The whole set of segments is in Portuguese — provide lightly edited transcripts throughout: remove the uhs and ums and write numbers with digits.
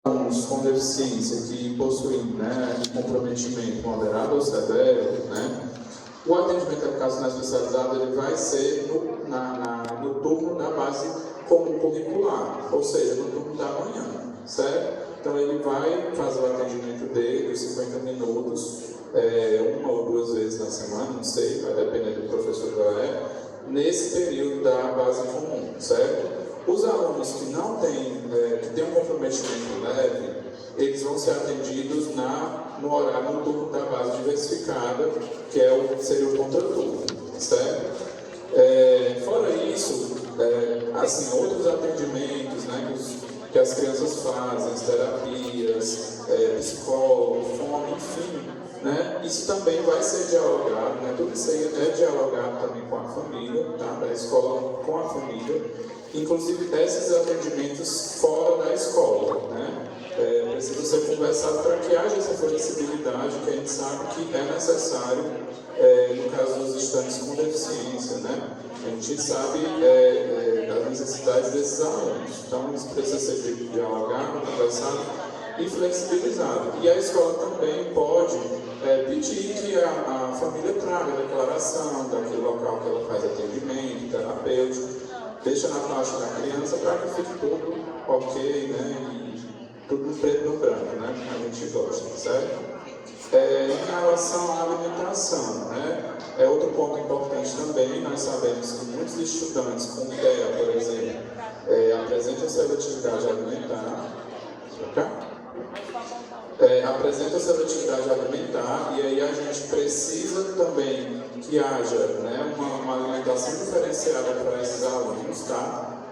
alunos com deficiência que possuem, né, comprometimento moderado ou severo, né, o atendimento educacional especializado ele vai ser no turno da base comum curricular, ou seja, no turno da manhã, certo? Então ele vai fazer o atendimento dele, os 50 minutos, uma ou duas vezes na semana, não sei, vai depender do professor que é, nesse período da base comum, certo? Os alunos que não têm, que têm um comprometimento leve, eles vão ser atendidos no horário no turno da base diversificada, que seria o contraturno, certo? Fora isso, assim, outros atendimentos, né, que as crianças fazem, as terapias, psicólogo, fome, enfim, né, isso também vai ser dialogado, né, tudo isso aí é dialogado também com a família, tá, da escola com a família, inclusive desses atendimentos fora da escola, né, precisa ser conversado para que haja essa flexibilidade que a gente sabe que é necessário no caso dos estudantes com deficiência, né? A gente sabe das necessidades desses alunos, então isso precisa ser dialogado, conversado e flexibilizado. E a escola também pode pedir que a família traga a declaração daquele local que ela faz atendimento terapêutico, deixa na faixa da criança para que fique tudo ok, né? Tudo no preto e no branco, né? A gente gosta, certo? Em relação à alimentação, né? É outro ponto importante também. Nós sabemos que muitos estudantes com TEA, por exemplo, apresentam seletividade alimentar. Apresenta seletividade alimentar, e aí a gente precisa também que haja, né, uma alimentação diferenciada para esses alunos, tá?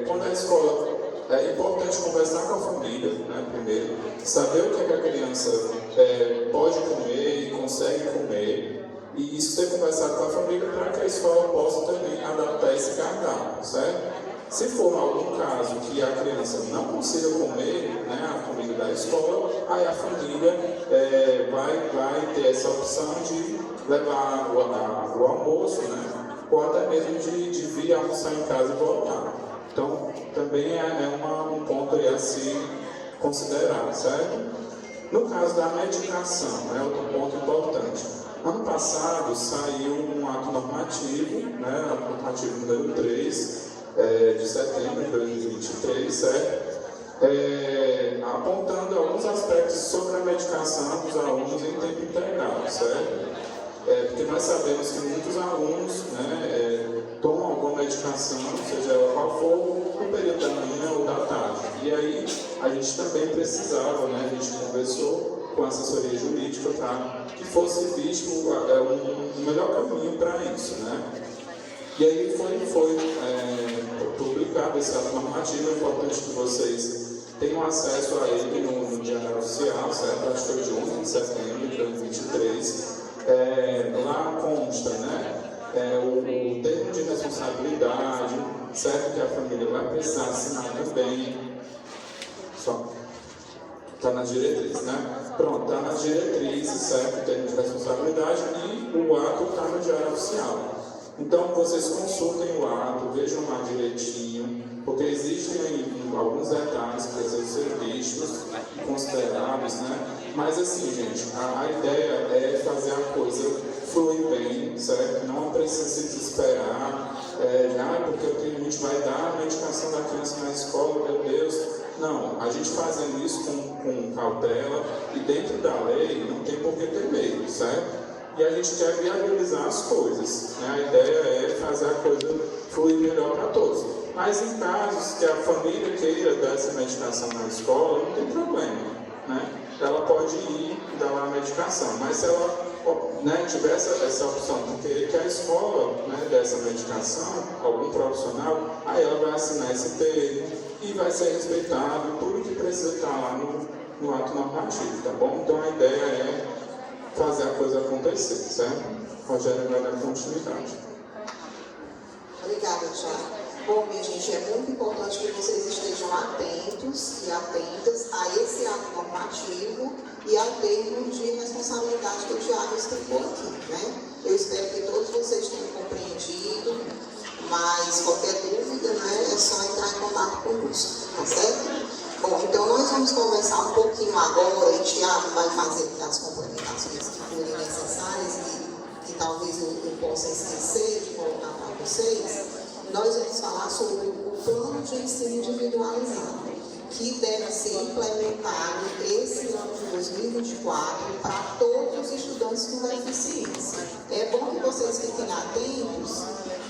Quando a escola, é importante conversar com a família, né, primeiro, saber o que a criança pode comer e consegue comer, e isso ser conversado com a família para que a escola possa também adaptar esse cardápio, certo? Se for algum caso que a criança não consiga comer, né, a comida da escola, aí a família vai ter essa opção de levar o almoço, né, ou até mesmo de vir almoçar em casa e voltar. Então, também um ponto a se considerar, certo? No caso da medicação, é outro ponto importante. Ano passado saiu um ato normativo, né, ato normativo número 3, de setembro de 2023, certo? Apontando alguns aspectos sobre a medicação dos alunos em tempo integral, certo? Porque nós sabemos que muitos alunos, né, tomam alguma medicação, seja ela qual for, no período da manhã ou da tarde. E aí a gente também precisava, né, a gente conversou com a assessoria jurídica para que fosse visto um melhor caminho para isso, né? E aí foi publicado esse ato normativo. É importante que vocês tenham acesso a ele no Diário Oficial, certo? Acho que foi de 11 de setembro de 2023. Lá consta, né, o termo de responsabilidade, certo? Que a família vai precisar assinar também. Está nas diretrizes, né? Pronto, está nas diretrizes, certo? O termo de responsabilidade, e o ato está no Diário Oficial. Então, vocês consultem o ato, vejam lá direitinho, porque existem aí alguns detalhes que precisam ser vistos e considerados, né? Mas, assim, gente, a ideia é fazer a coisa fluir bem, certo? Não precisa se desesperar, porque a gente vai dar a medicação da criança na escola, meu Deus. Não, a gente fazendo isso com cautela e dentro da lei, não tem por que ter medo, certo? E a gente quer viabilizar as coisas, né? A ideia é fazer a coisa fluir melhor para todos. Mas em casos que a família queira dar essa medicação na escola, não tem problema, né? Ela pode ir e dar lá a medicação, mas se ela, né, tiver essa opção de querer que a escola, né, dê essa medicação, algum profissional, aí ela vai assinar esse termo e vai ser respeitado tudo que precisa estar lá no ato normativo, tá bom? Então a ideia é fazer a coisa acontecer, certo? Rogério vai dar continuidade. Obrigada, Tiago. Bom, minha gente, é muito importante que vocês estejam atentos e atentas a esse ato normativo e ao termo de responsabilidade que o Tiago explicou aqui, né? Eu espero que todos vocês tenham compreendido, mas qualquer dúvida, né, é só entrar em contato conosco, tá certo? Bom, então nós vamos conversar um pouquinho agora, e o Tiago vai fazer as complementações que forem necessárias e que talvez eu possa esquecer de colocar para vocês. Nós vamos falar sobre o plano de ensino individualizado, que deve ser implementado esse ano de 2024 para todos os estudantes com deficiência. É bom que vocês fiquem atentos,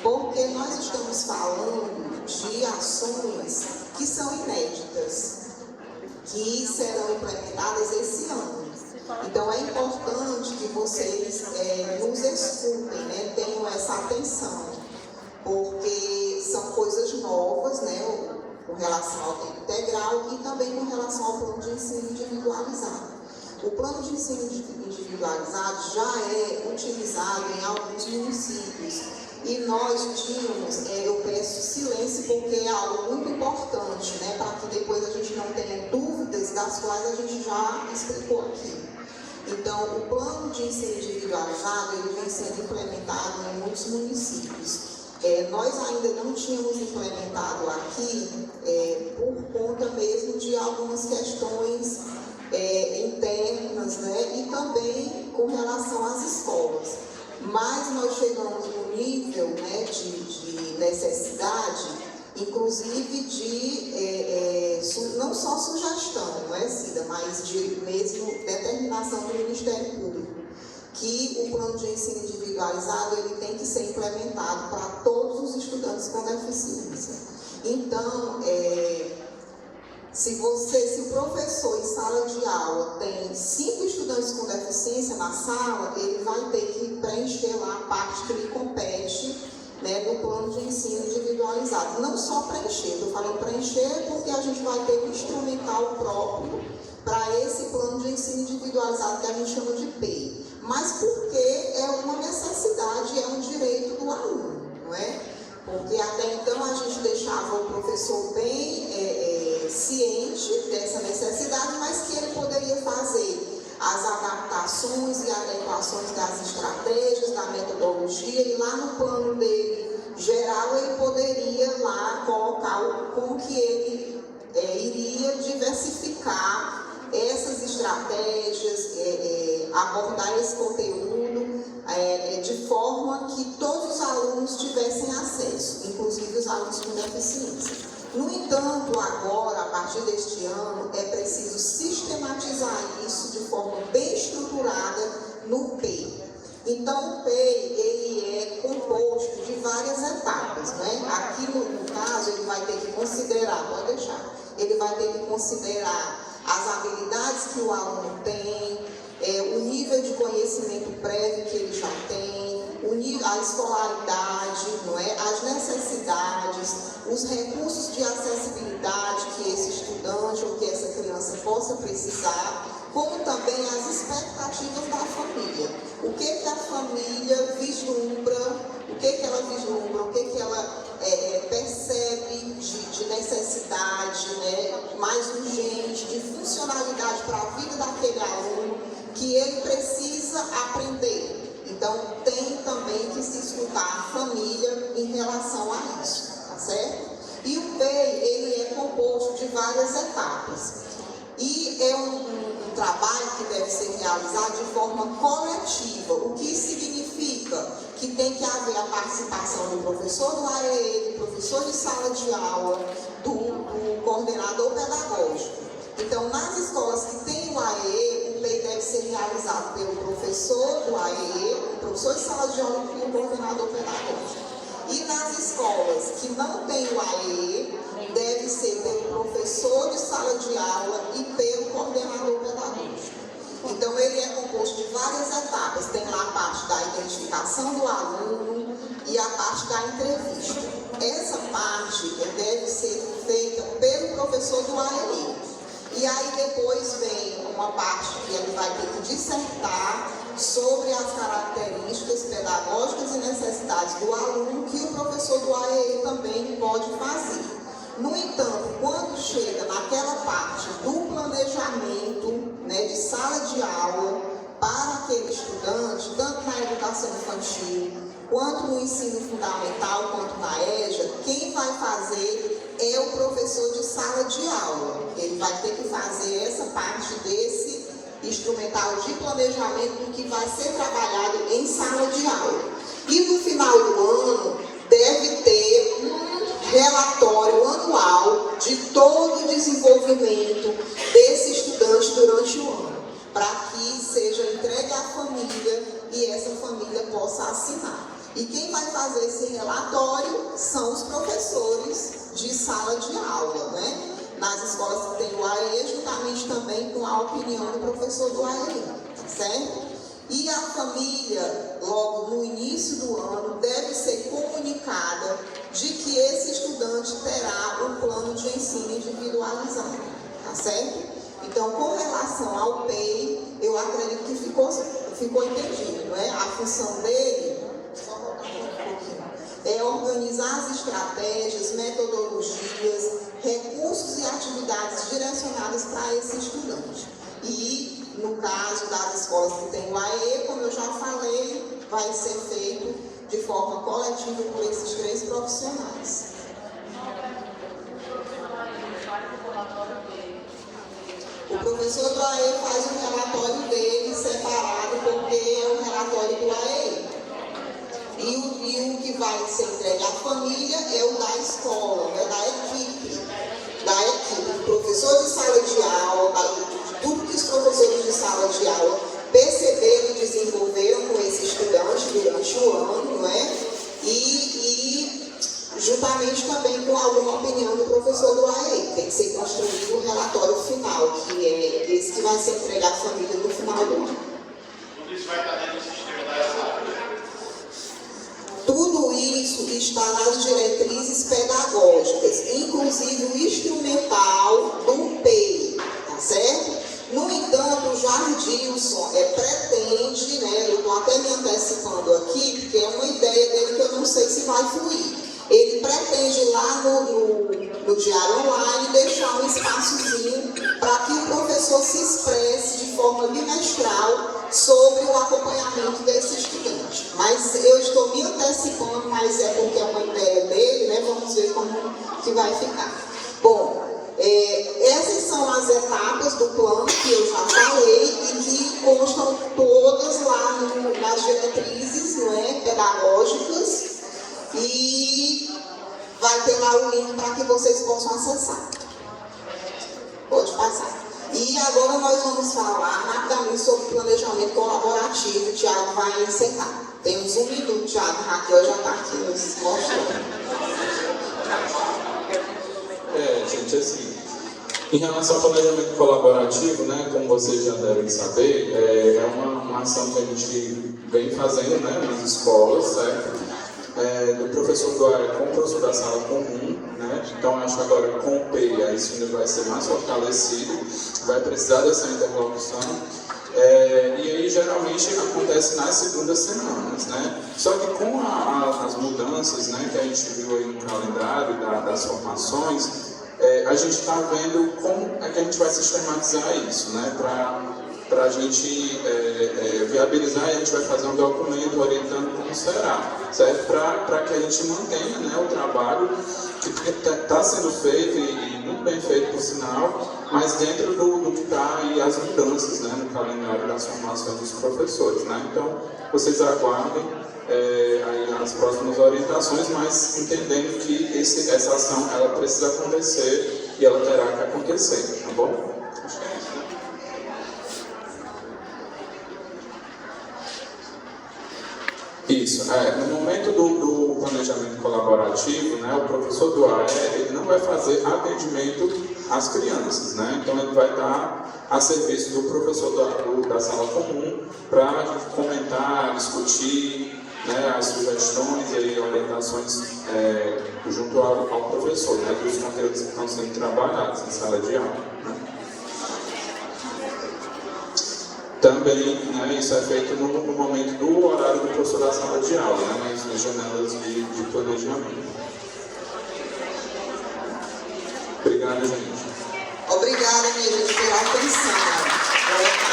porque nós estamos falando de ações que são inéditas, que serão implementadas esse ano. Então, é importante que vocês nos escutem, né? Tenham essa atenção, porque são coisas novas, né? Com relação ao tempo integral e também com relação ao plano de ensino individualizado. O plano de ensino individualizado já é utilizado em alguns municípios. E nós tínhamos, eu peço silêncio porque é algo muito importante, né, para que depois a gente não tenha dúvidas das quais a gente já explicou aqui. Então, o plano de ensino individualizado, ele vem sendo implementado em muitos municípios. Nós ainda não tínhamos implementado aqui por conta mesmo de algumas questões internas, né, e também com relação às escolas. Mas nós chegamos no nível, né, de necessidade, inclusive de não só sugestão, não é, Cida, mas de mesmo determinação do Ministério Público, que o plano de ensino individualizado ele tem que ser implementado para todos os estudantes com deficiência. Então, se o professor em sala de aula tem 5 estudantes com deficiência na sala, ele vai ter que preencher lá a parte que lhe compete, né, do plano de ensino individualizado. Não só preencher, estou falando preencher porque a gente vai ter um instrumental próprio para esse plano de ensino individualizado que a gente chama de PEI. Mas porque é uma necessidade, é um direito do aluno, não é? Porque até então a gente deixava o professor bem ciente dessa necessidade, mas que ele poderia fazer as adaptações e adequações das estratégias, da metodologia, e lá no plano dele geral ele poderia lá colocar como que ele iria diversificar essas estratégias, abordar esse conteúdo de forma que todos os alunos tivessem acesso, inclusive os alunos com deficiência. No entanto, agora, a partir deste ano, é preciso sistematizar isso de forma bem estruturada no PEI. Então, o PEI ele é composto de várias etapas, né? Aqui, no caso, ele vai ter que considerar, pode deixar, ele vai ter que considerar as habilidades que o aluno tem, o nível de conhecimento prévio que ele já tem, a escolaridade, não é? As necessidades, os recursos de acessibilidade que esse estudante ou que essa criança possa precisar, como também as expectativas da família. O que a família vislumbra, o que ela vislumbra, o que ela percebe de necessidade, né, mais urgente, de funcionalidade para a vida daquele aluno, que ele precisa aprender. Então, tem também que se escutar a família em relação a isso, tá certo? E o PEI, ele é composto de várias etapas. E é um trabalho que deve ser realizado de forma coletiva, o que significa que tem que haver a participação do professor do AEE, do professor de sala de aula, do coordenador pedagógico. Então, nas escolas que têm o AEE, o PEI deve ser realizado pelo professor do AEE, o professor de sala de aula e o coordenador pedagógico. E nas escolas que não têm o AEE, deve ser pelo professor de sala de aula e pelo coordenador pedagógico. Então, ele é composto de várias etapas. Tem lá a parte da identificação do aluno e a parte da entrevista. Essa parte deve ser feita pelo professor do AEE. E aí depois vem uma parte que ele vai ter que dissertar sobre as características pedagógicas e necessidades do aluno, que o professor do AEE também pode fazer. No entanto, quando chega naquela parte do planejamento, né, de sala de aula para aquele estudante, tanto na educação infantil, quanto no ensino fundamental, quanto na EJA, quem vai fazer é o professor de sala de aula. Ele vai ter que fazer essa parte desse instrumental de planejamento que vai ser trabalhado em sala de aula. E no final do ano, deve ter um relatório anual de todo o desenvolvimento desse estudante durante o ano, para que seja entregue à família e essa família possa assinar. E quem vai fazer esse relatório são os professores de sala de aula, né? Nas escolas que tem o AE, juntamente também com a opinião do professor do AE, tá certo? E a família, logo no início do ano, deve ser comunicada de que esse estudante terá um plano de ensino individualizado, tá certo? Então, com relação ao PEI, eu acredito que ficou entendido, né? A função dele, só voltar um pouquinho, é organizar as estratégias, metodologias, recursos e atividades direcionadas para esse estudante. E, no caso das escolas que tem o AE, como eu já falei, vai ser feito de forma coletiva por esses 3 profissionais. O professor do AE faz um relatório dele separado, porque é um relatório do AE. E o que vai ser entregue à família é o da escola, né, da equipe. O professor de sala de aula, tudo que os professores de sala de aula perceberam e desenvolveram com esse estudante durante o ano, não é? E juntamente também com alguma opinião do professor do AE. Tem que ser construído um relatório final, que é esse que vai ser entregue à família no final do ano. Tudo isso vai estar dentro do sistema da SAP? Tudo isso está nas diretrizes pedagógicas, inclusive o instrumental do PEI, tá certo? No entanto, o Jardilson pretende, né, eu estou até me antecipando aqui, porque é uma ideia dele que eu não sei se vai fluir. Ele pretende lá no Diário Online deixar um espaçozinho para que o professor se expresse de forma bimestral sobre o acompanhamento desse estudante. Mas eu estou me antecipando, mas é porque é uma ideia dele, né? Vamos ver como que vai ficar. Bom, essas são as etapas do plano que eu já falei e que constam todas lá nas diretrizes, não é, pedagógicas, e vai ter lá o link para que vocês possam acessar. Pode passar. E agora nós vamos falar rapidamente sobre planejamento colaborativo. O Thiago vai encerrar. Temos 1 minuto, Thiago. Raquel já está aqui nos mostrando. Gente, assim, em relação ao planejamento colaborativo, né, como vocês já devem saber, é uma ação que a gente vem fazendo, né, nas escolas, certo? Do professor do AE com o professor da sala comum, né? Então acho que agora com o PEI isso ainda vai ser mais fortalecido, vai precisar dessa interlocução, e aí geralmente acontece nas segundas semanas, né? Só que com as mudanças, né, que a gente viu aí no calendário das formações, a gente está vendo como é que a gente vai sistematizar isso, né? Para a gente viabilizar, a gente vai fazer um documento orientando como será, certo? Para que a gente mantenha, né, o trabalho que está sendo feito e muito bem feito, por sinal, mas dentro do que está aí as mudanças, né, no calendário das formações dos professores, né? Então, vocês aguardem aí as próximas orientações, mas entendendo que essa ação ela precisa acontecer e ela terá que acontecer, tá bom? Isso, no momento do planejamento colaborativo, né, o professor do AE ele não vai fazer atendimento às crianças, né? Então ele vai estar a serviço do professor da sala comum para comentar, discutir, né, as sugestões e orientações junto ao professor, né, dos conteúdos que estão sendo trabalhados em sala de aula, né? Também, né, isso é feito no momento do horário do professor da sala de aula, né, nas janelas de planejamento. Obrigado, gente. Obrigada, minha gente, pela atenção.